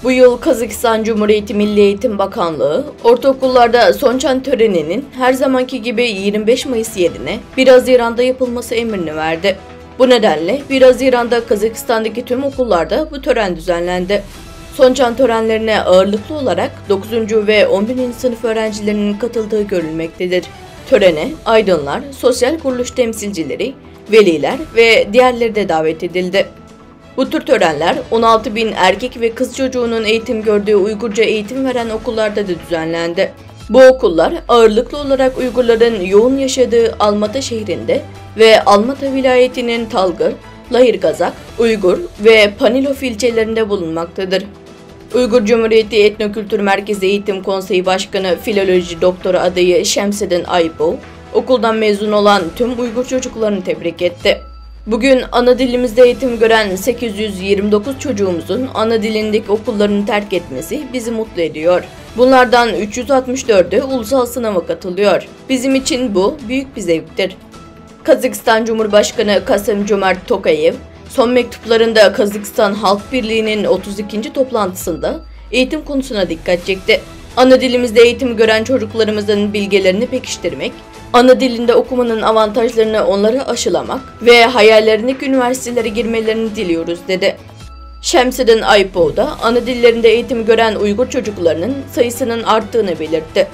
Bu yıl Kazakistan Cumhuriyeti Milli Eğitim Bakanlığı, ortaokullarda Sonçan töreninin her zamanki gibi 25 Mayıs yerine 1 Haziran'da yapılması emrini verdi. Bu nedenle 1 Haziran'da Kazakistan'daki tüm okullarda bu tören düzenlendi. Sonçan törenlerine ağırlıklı olarak 9. ve 11. sınıf öğrencilerinin katıldığı görülmektedir. Törene aydınlar, sosyal kuruluş temsilcileri, veliler ve diğerleri de davet edildi. Bu tür törenler 16.000 erkek ve kız çocuğunun eğitim gördüğü Uygurca eğitim veren okullarda da düzenlendi. Bu okullar ağırlıklı olarak Uygurların yoğun yaşadığı Almatı şehrinde ve Almatı vilayetinin Talgır, Lahirgazak, Uygur ve Panilov ilçelerinde bulunmaktadır. Uygur Cumhuriyeti Etnokültür Merkezi Eğitim Konseyi Başkanı Filoloji Doktoru adayı Şemseddin Ayıpov, okuldan mezun olan tüm Uygur çocuklarını tebrik etti. Bugün ana dilimizde eğitim gören 829 çocuğumuzun ana dilindeki okullarını terk etmesi bizi mutlu ediyor. Bunlardan 364'ü ulusal sınava katılıyor. Bizim için bu büyük bir zevktir. Kazakistan Cumhurbaşkanı Kassym-Jomart Tokayev, son mektuplarında Kazakistan Halk Birliği'nin 32. toplantısında eğitim konusuna dikkat çekti. Ana dilimizde eğitim gören çocuklarımızın bilgilerini pekiştirmek, ana dilinde okumanın avantajlarını onlara aşılamak ve hayallerindeki üniversitelere girmelerini diliyoruz dedi. Şemseddin Ayıpov da ana dillerinde eğitim gören Uygur çocuklarının sayısının arttığını belirtti.